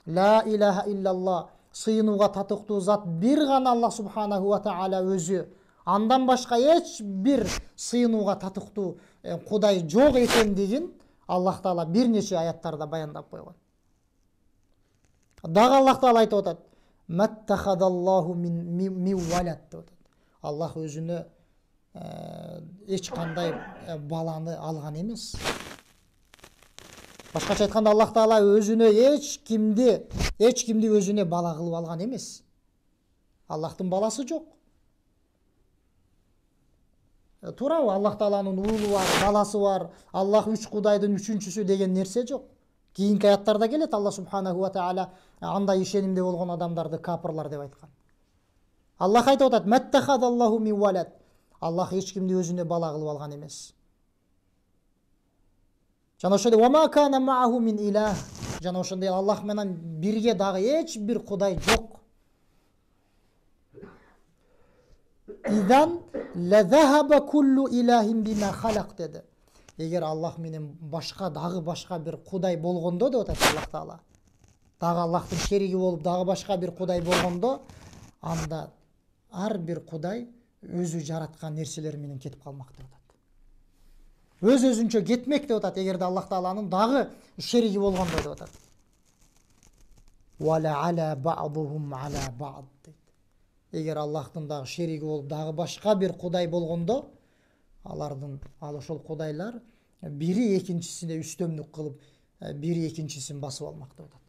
Ла илаха иллаллах, сыйынууга татыктуу зат бир гана Аллах субханаху ва таала өзү. Андан башка эч бир сыйынууга татыктуу Кудай жок экендигин Аллах Таала бир нече аяттарда баяндап койгон. Дагы Аллах Таала айтып атат: "Маттахадаллаху мин валад" деп атат. Аллах өзүнө эч кандай баланы алган эмес. Башкача айтканда, Аллах Таала өзүнө эч кимди өзүнө бала кылып алган эмес. Аллахтын баласы жок. Туурабы? Аллах Тааланын уулу бар, баласы бар. Аллах үч кудайдын үчүнчүсү деген нерсе жок. Кийинки аяттарда келет, Аллах субханаху ва таала андай ишенимде болгон адамдарды капырлар деп айткан. Аллах айтып атат: "Маттахадаллаху мин валад". Аллах эч кимди өзүнө бала кылып алган эмес. Жана ошондой "Ва ма кана мааху мин илах". Жана ошондой Аллах менен бирге дагы эч бир кудай жок. Идан ла захаба куллу илахин бима халак деди. Эгер Аллах менен дагы башка бир кудай болгондо деп атат Аллах Таала. Дагы Аллахтын шериги болуп дагы башка бир кудай болгондо, анда ар бир кудай өзү жараткан нерселер менен кетип калмак деп атат. Өз-өзүнчө кетмек деп атат, эгерде Аллах Тааланын дагы шериги болгондо деп атат. Вала ала ба'духум ала ба'д дейт. Эгер Аллахтын дагы шериги болуп дагы башка бир кудай болгондо, ошол кудайлар бири экинчисине үстөмдүк кылып, бири экинчисин басып алмак деп атат.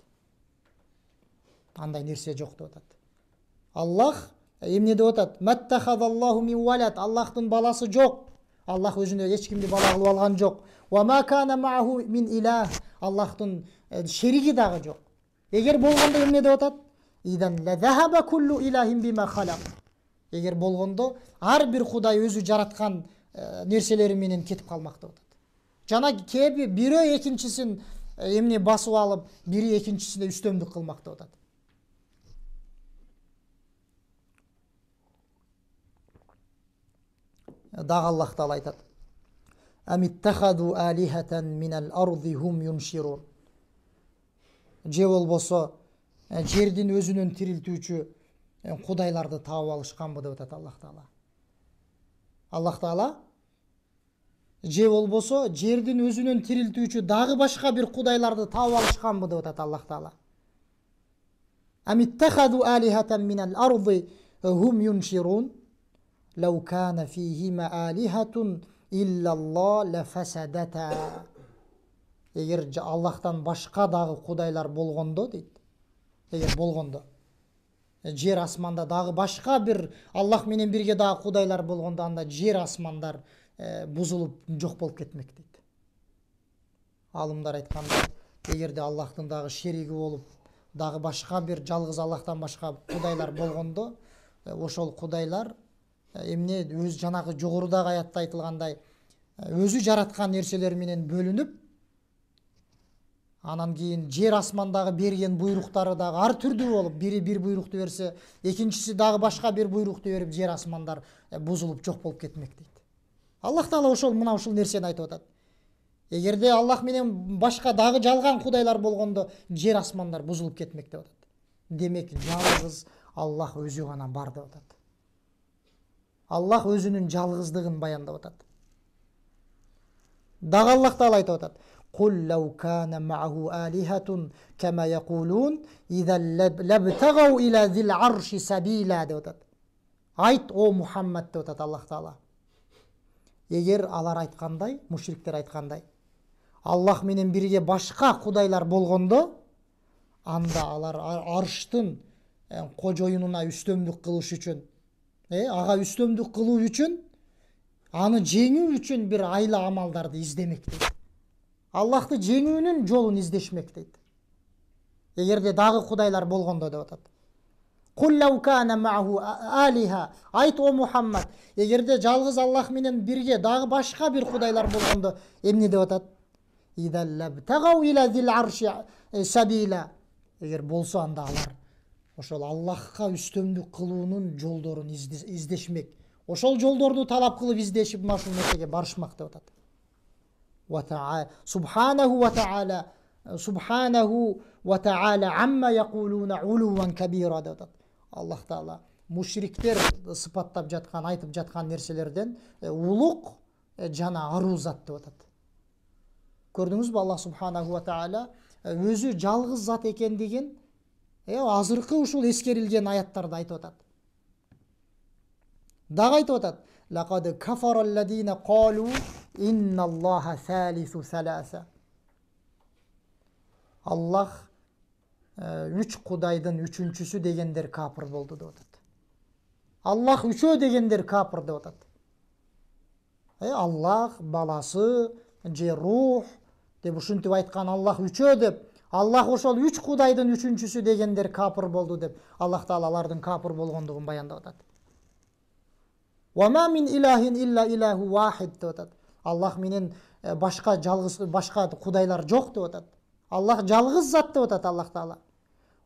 Андай нерсе жок деп атат. Аллах эмне деп атат? Маттахадаллаху мин валад. Аллахтын баласы жок. Аллах өзүнө эч кимди бала кылып алган жок. Ва ма кана мааху мин илах. Аллахтын шериги дагы жок. Эгер болгондо эмне деп атат? Идан ла захаба куллу илахин бима халак. Эгер болгондо ар бир кудай өзү жараткан нерселери менен кетип калмак деп атат. Жана кеби бирөө экинчисин эмне басып алып, бири экинчисине үстөмдүк кылмак деп атат. Дагы Аллах Таала айтат: Амиттахаду алихатан минал арди хум юнширун. Же болбосо жердин өзүнөн тирилтүүчү кудайларды таап алышканбы деп атат Аллах Таала. Аллах Таала же болбосо жердин өзүнөн тирилтүүчү дагы башка бир кудайларды таап алышканбы деп атат Аллах Таала. Амиттахаду алихатан минал арди хум юнширун. Лау кана фихима алихатун иллаллах лафасадата. Эгер Аллахтан башка дагы кудайлар болгондо дейт. Эгер болгондо жер асманда дагы башка бир Аллах менен бирге дагы кудайлар болгондо анда жер асмандар бузулуп жок болуп кетмек дейт. Алымдар айткандай, эгерде Аллахтын дагы шериги болуп, дагы башка бир жалгыз Аллахтан башка кудайлар болгондо, ошол кудайлар эмне өз жанагы жогорудагы аятта айтылгандай өзү жараткан нерселер менен бөлүнүп, анан кийин жер асмандагы берген буйруктары дагы ар түрдүү болуп, бири бир буйрукту берсе, экинчиси дагы башка бир буйрукту берип, жер асмандар бузулуп жок болуп кетмек дейт. Аллах Таала ошол нерсени айтып атат. Эгерде Аллах менен башка дагы жалган кудайлар болгондо, жер асмандар бузулуп кетмек деп атат. Демек, жалгыз Аллах өзү гана бар деп атат. Аллах өзүнүн жалгыздыгын баяндап атат. Дагы Аллах Таала айтып атат: Кул лау кана ма'аху алихатун кама якулун иза лабтагау иля зил арши сабила деп атат. Айт, о Мухаммад деп атат Аллах Таала. Эгер алар айткандай, мушриктер айткандай, Аллах менен бирге башка кудайлар болгондо, анда алар арштын кожоюнуна үстөмдүк кылыш үчүн, ага үстөмдүк кылуу үчүн, аны жеңүү үчүн бир айла амалдарды издемек дейт. Аллахты жеңүүнүн жолун издешмек дейт. Эгерде дагы кудайлар болгондо деп атат. Кул лау кана ма'аху алиха. Айт, о Мухаммад, эгерде жалгыз Аллах менен бирге дагы башка бир кудайлар болгондо, эмне деп атат? Иза лабтагау иля зил арши сабила. Эгер болсо, анда алар ошол Аллахка үстөмдүк кылуунун жолдорун издешмек. Ошол жолдорду талап кылып издешип, мына ушул нерсеге барышмак деп атат. Субханаху ва та'ала амма якулуна улуван кабира деп атат. Аллах Таала мушриктер сыпаттап жаткан, айтып жаткан нерселерден улук жана аруу зат деп атат. Көрдүңүзбү, Аллах Субханаху ва та'ала өзү жалгыз зат экендигин азыркы ушул эскерилген аяттарда айтып атат. Дагы айтып атат: Лакад кафара алладина калу инна Аллаха салису саласа. Аллах үч кудайдын үчүнчүсү дегендер капыр болду деп атат. Аллах үчөө дегендер капыр деп атат. Аллах баласы же рух деп ушинтип айткан Аллах үчөө деп, Аллах ошол үч кудайдын үчүнчүсү дегендер капыр болду деп Аллах Таала алардын капыр болгондугун баяндап атат. Ва мин илахин илля илаху вахид деп атат. Аллах менен башка кудайлар жок деп атат. Аллах жалгыз зат деп атат Аллах Таала.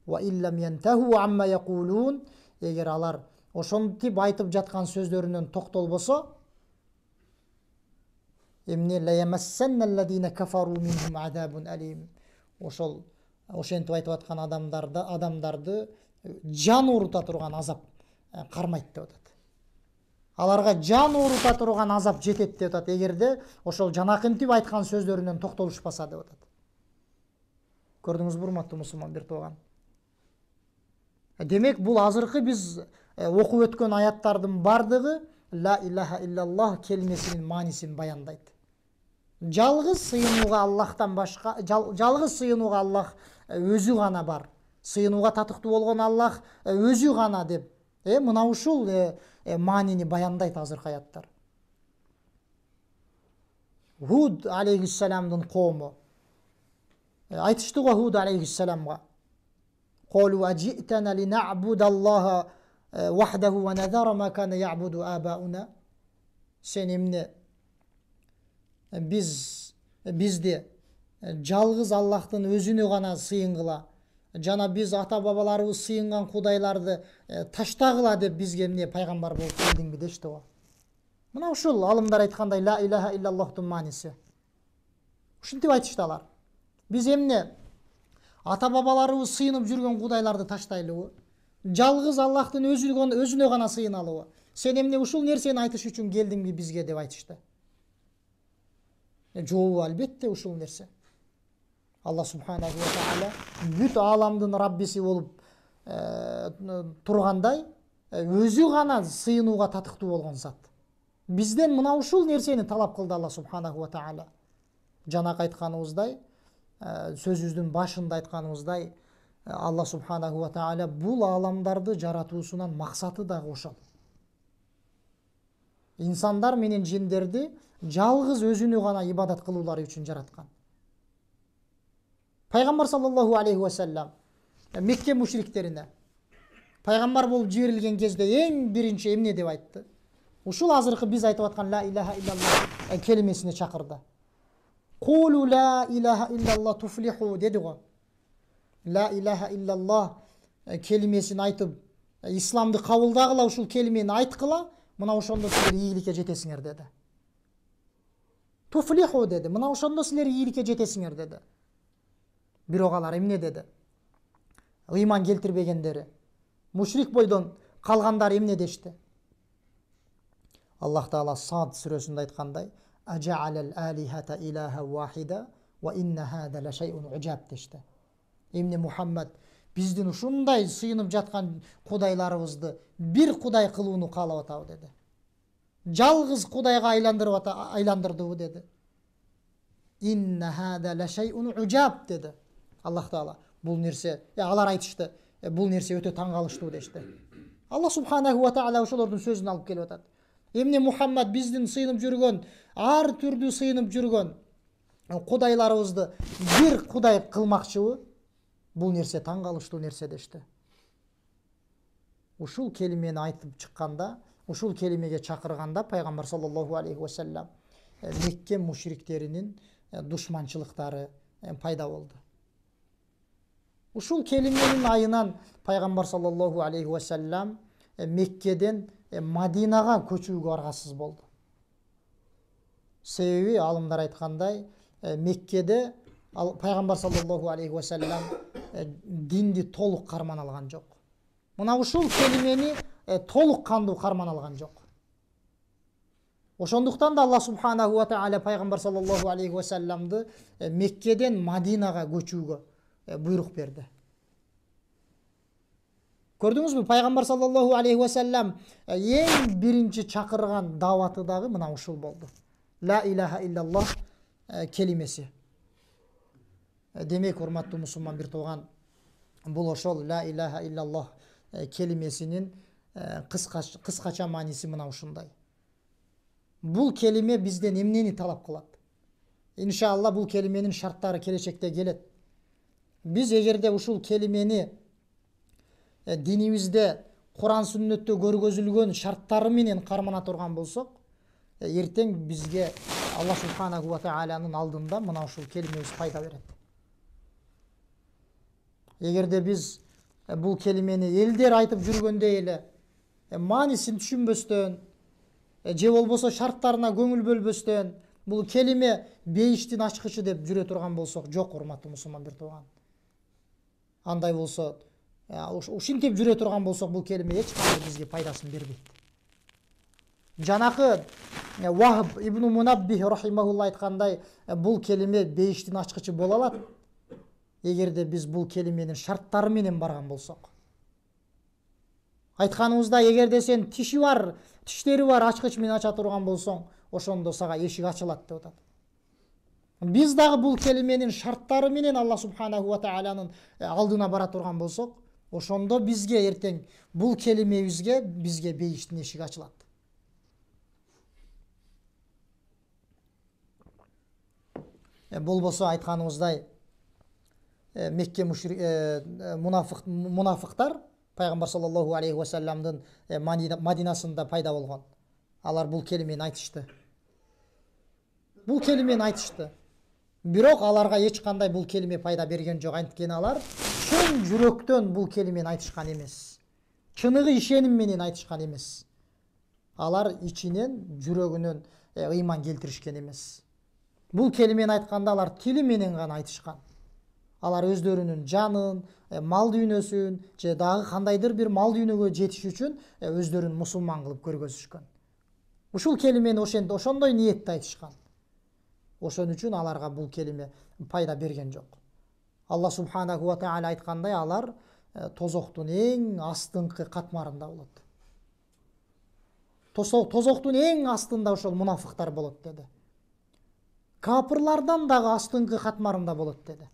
Ва иллам янтаху амма якулун. Эгер алар ошентип айтып жаткан сөздөрүнөн токтолбосо, эмне ла ямассанналладина кафару минхум азабун алим. Ошентип айтып аткан адамдарды жан оорута турган азап кармайт деп атат. Аларга жан оорута турган азап жетет деп атат, эгерде ошол жанакынтип айткан сөздөрүнөн токтолушпаса деп атат. Көрдүңүзбү, урматтуу мусулман бир тууган? Демек, бул азыркы биз окуп өткөн аяттардын бардыгы ла илаха иллаллах келмесинин маанисин баяндайт. Жалгыз сыйынууга Аллахтан башка, жалгыз сыйынууга Аллах өзү гана бар. Сыйынууга татыктуу болгон Аллах өзү гана деп, мына ушул маанини баяндайт азыркы аяттар. Худ алейхиссаламдын коому айтышты го Худ алейхиссаламга: Колу ажитана линабуда Аллаха вахдаху ва назара ма кана ябуду абауна. Сен эмне бизди жалгыз Аллахтын өзүнө гана сыйынгыла, жана биз ата бабаларыбыз сыйынган кудайларды таштагыла деп бизге эмне пайгамбар болуп келдиңби дешти го. Мына ушул алымдар айткандай ла илаха иллаллахтын мааниси. Ушинтип айтышты алар. Биз эмне ата бабаларыбыз сыйынып жүргөн кудайларды таштайлыбы? Жалгыз Аллахтын өзүнө гана сыйыналыбы? Сен эмне ушул нерсени айтыш үчүн келдиңби бизге деп айтышты. Жообу албетте ушул нерсе. Алла субханаху ва таала бүт аламдын Раббиси болуп тургандай өзү гана сыйынууга татыктуу болгон зат. Бизден мына ушул нерсени талап кылды Алла субханаху ва таала. Жанакы айтканыбыздай, сөзүбүздүн башында айтканыбыздай, Алла субханаху ва таала бул аламдарды жаратуусунан максаты дагы ошол. İnsanlar менен жиндерди жалгыз өзүнө гана ибадат кылуулары үчүн жараткан. Пайгамбар саллаллаху алейхи ва саллям Мекке мушриктерине пайгамбар болуп жиберилген кезде эң биринчи эмне деп айтты? Ушул азыркы биз айтып аткан ла илаха иллаллах келимесине чакырды. Кулу ла илаха иллаллах туфлиху деди го. Ла илаха иллаллах келимесин айтып, исламды кабылдагыла, ушул келимени айткыла, мына ошондо силер ийгиликке жетесиңер деди. Туфлиху деди. Мына ошондо силер ийгиликке жетесиңер деди. Бирок алар эмне деди? Ыйман келтирбегендери, мушрик бойдон калгандары эмне дешти? Аллах Таала Сад сүрөсүндө айткандай, ажаалал алихата илаха вахида ва инна хада ла шайун уджаб дешти. Эмне Мухаммад биздин ушундай сыйынып жаткан кудайларыбызды бир кудай кылууну каалап атабы деди. Жалгыз кудайга айландырдыбы деди. Инна хада ла шайун уджаб деди. Аллах Таала бул нерсе, алар айтышты, бул нерсе өтө таң калыштуу дешти. Аллах субханаху ва таала ошолордун сөзүн алып келип атат. Эмне Мухаммад биздин сыйынып жүргөн, ар түрдүү сыйынып жүргөн кудайларыбызды бир кудай кылмакчыбы? Бул нерсе таң калыштуу нерсе дешти. Ушул келимени айтып чыкканда, ушул келимеге чакырганда пайгамбар саллаллаху алейхи ва саллям Мекке мушриктеринин душманчылыктары пайда болду. Ушул келименин айынан пайгамбар саллаллаху алейхи ва саллям Меккеден Мадинага көчүүгө аргасыз болду. Себеби алымдар айткандай, Меккеде пайгамбар саллаллаху алейхи ва саллям динди толук карман алган жок. Мына ушул келимени толук кандуу карман алган жок. Ошондуктан да Аллах субханаху ва таала пайгамбар саллаллаху алейхи ва саллямды Меккеден Мадинага көчүүгө буйрук берди. Көрдүңүзбү, пайгамбар саллаллаху алейхи ва саллям эң биринчи чакырган даваты дагы мына ушул болду. Ла илаха иллаллах келимеси. Демек, урматтуу мусулман бир тууган, бул ошол ла илаха иллаллах келимесинин кыскача мааниси мына ушундай. Бул келиме бизден эмнени талап кылат? Иншалла бул келименин шарттары келечекте келет. Биз эгерде ушул келимени динибизде Куран сүннөттө көргөзүлгөн шарттары менен кармана турган болсок, эртең бизге Аллах субханаху ва тааланын алдында мына ушул келимебиз пайда берет. Эгерде биз бул келимени элдер айтып жүргөндөй эле маанисин түшүнбөстөн, же болбосо шарттарына көңүл бөлбөстөн, бул келиме бейиштин ачкычы деп жүрө турган болсок, жок, урматтуу мусулман бир тууган. Андай болсо, ушинтип жүрө турган болсок, бул келиме эч кандай бизге пайдасын бербейт. Жанакы Вахб ибн Мунаббих рахимахулла айткандай, бул келиме бейиштин ачкычы боло алат, эгерде биз бул келименин шарттары менен барган болсок. Айтканыбызда, эгерде сен тиштери бар ачкыч менен ача турган болсоң, ошондо сага эшик ачылат деп атат. Биз дагы бул келименин шарттары менен Аллах субханаху ва тааланын алдына бара турган болсок, ошондо бизге эртең бул келимебизге бизге бейиштин эшиги ачылат. Болбосо айтканыбыздай, Мекке мунафыктар пайгамбар саллаллаху алейхи ва салламдын Мадинасында пайда болгон. Алар бул келимени айтышты. Бирок аларга эч кандай бул келиме пайда берген жок. Анткени алар чын жүрөктөн бул келимени айтышкан эмес. Чыныгы ишеним менен айтышкан эмес. Алар ичинен, жүрөгүнөн ыйман келтиришкен эмес. Бул келимени айтканда алар тили менен гана айтышкан. Алар өздөрүнүн жанын, мал дүйнөсүн же дагы кандайдыр бир мал дүйнөгө жетиш үчүн өздөрүн мусулман кылып көргөзүшкөн. Ушул келимени ошондой ниетте айтышкан. Ошон үчүн аларга бул келиме пайда берген жок. Алла субханаху ва тааля айткандай, алар тозоктун эң астыңкы катмарында болот. Тозоктун эң астында ошол мунафыктар болот деди. Капырлардан дагы астыңкы катмарында болот деди.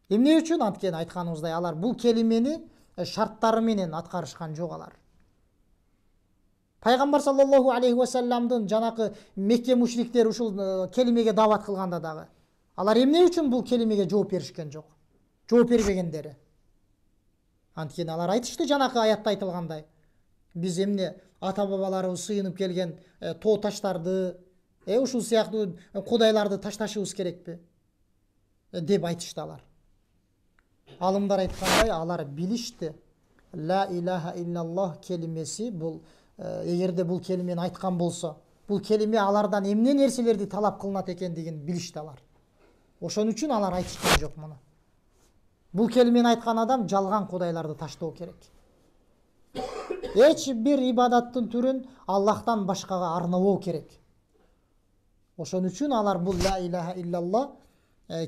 Эмне үчүн? Анткени айтканыбыздай, алар бул келимени шарттары менен аткарышкан жок алар. Пайгамбар саллаллаху алейхи ва салламдын жанакы Мекке мушриктери ушул келимеге дават кылганда дагы алар эмне үчүн бул келимеге жооп беришкен жок? Жооп бербегендери. Анткени алар айтышты жанакы аятта айтылгандай. Биз эмне ата бабаларыбыз сыйынып келген тоо таштарды, ушул сыяктуу кудайларды ташташыбыз керекпи? Деп айтышты алар. Алымдар айткандай, алар билишти. Ла илаха иллаллах келимеси бул эгерде бул келимени айткан болсо, бул келиме алардан эмне нерселерди талап кылынат экендигин билишти алар. Ошон үчүн алар айтышкан жок муну. Бул келимени айткан адам жалган кудайларды таштоо керек. Эч бир ибадаттын түрүн Аллахтан башкага арнабоо керек. Ошон үчүн алар бул ла илаха иллаллах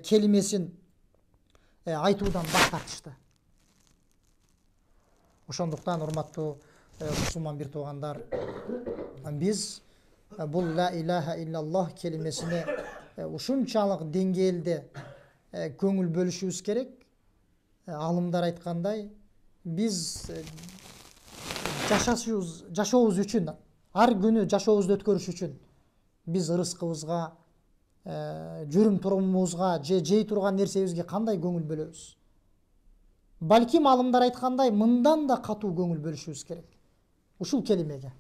келимесин айтуудан баш тартышты. Ошондуктан урматтуу мусулман бир туугандар, биз бул ла илаха иллаллах келимесине ушунчалык деңгээлде көңүл бөлүшүбүз керек. Алымдар айткандай, биз жашообуз үчүн, ар күнү жашообузду өткөрүш үчүн биз ырыскыбызга, жүрүм турумубузга же жей турган нерсебизге кандай көңүл бөлөбүз? Балким алымдар айткандай, мындан да катуу көңүл бөлүшүбүз керек ушул келимеге.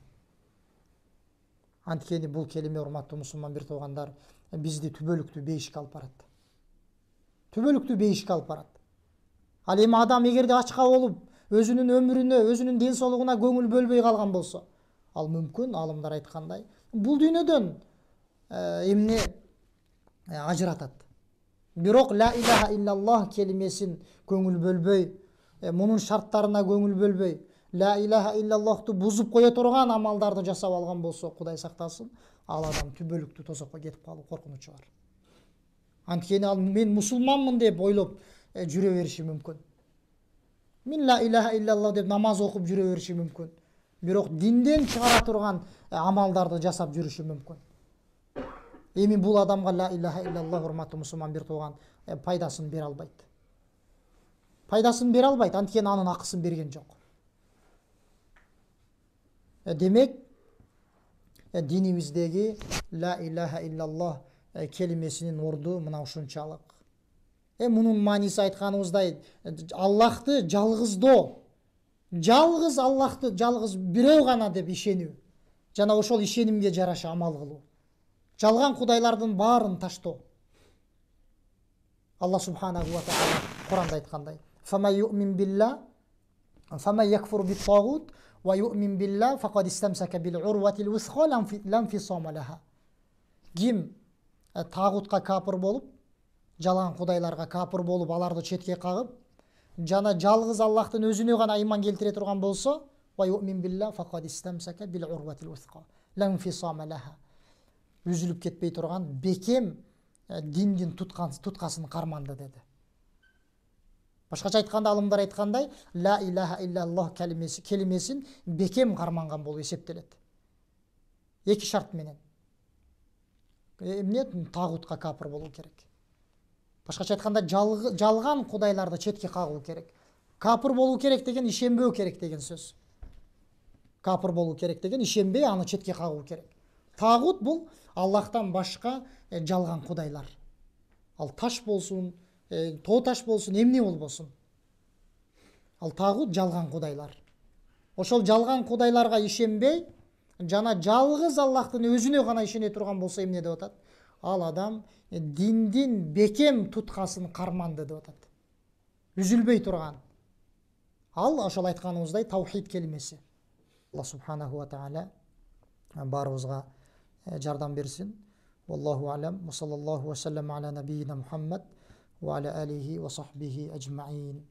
Анткени бул келиме, урматтуу мусулман бир туугандар, бизди түбөлүктүү бейишке алып барат. Түбөлүктүү бейишке алып барат. Ал эми адам эгерде ачка болуп, өзүнүн өмүрүнө, өзүнүн ден соолугуна көңүл бөлбөй калган болсо, ал мүмкүн, алымдар айткандай, бул дүйнөдөн эмне ажыратат. Бирок ла илаха иллаллах келимесин көңүл бөлбөй, мунун шарттарына көңүл бөлбөй, ла илаха иллаллахту бузуп кое турган амалдарды жасап алган болсо, Кудай сактасын, ал адам түбөлүктүү тозокко кетип калуу коркунучу бар. Анткени ал мен мусулманмын деп ойлоп жүрө бериши мүмкүн. Мен ла илаха иллаллах деп намаз окуп жүрө бериши мүмкүн. Бирок динден чыгара турган амалдарды жасап жүрүшү мүмкүн. Эми бул адамга ла илаха иллаллах, урматтуу мусулман бир тууган, пайдасын бере албайт. Пайдасын бере албайт, анткени анын акысын берген жок. Демек, динибиздеги ла илаха иллаллах келимесинин орду мына ушунчалык. Мунун мааниси айтканыбыздай, Аллахты жалгыздоо, жалгыз Аллахты, жалгыз бирөө гана деп ишенүү, жана ошол ишенимге жараша амал кылуу. Жалган кудайлардын баарын таштоо. Алла субханаху ва тааля Куранда айткандай: "Фама юъмин билла, фама якфур бит-тагут, ва юъмин билла факад истамсака бил-урватил вусқа лам фисама лаха." Ким тагутка капыр болуп, жалган кудайларга капыр болуп, аларды четке кагып, жана жалгыз Аллахтын өзүнө гана ыйман келтире турган болсо, ва юъмин билла факад истамсака бил-урватил вусқа лам фисама лаха. Үзүлүп кетпей турган бекем диндин туткасын карманды деди. Башкача айтканда, алымдар айткандай, ла илаха иллаллах келимесин бекем карманган болуп эсептелет. Эки шарт менен. Эмне? Тагутка капыр болуу керек. Башкача айтканда, жалган кудайларды четке кагуу керек. Капыр болуу керек деген ишенбөө керек деген сөз. Капыр болуу керек деген ишенбей, аны четке кагуу керек. Тагут бул Аллахтан башка жалган кудайлар. Ал таш болсун, тоо таш болсун, эмне болбосун. Ал тагут жалган кудайлар. Ошол жалган кудайларга ишенбей, жана жалгыз Аллахтын өзүнө гана ишене турган болсо эмне деп атат? Ал адам диндин бекем туткасын карманды деп атат. Үзүлбөй турган. Ал ошол айтканыбыздай таухид келимеси. Allah subhanahu wa ta'ala barımızga jardam bersin. Wallahu alam. Ve sallallahu ve sellem ala nebiyyina Muhammed ve ala alihi ve sahbihi ecma'in.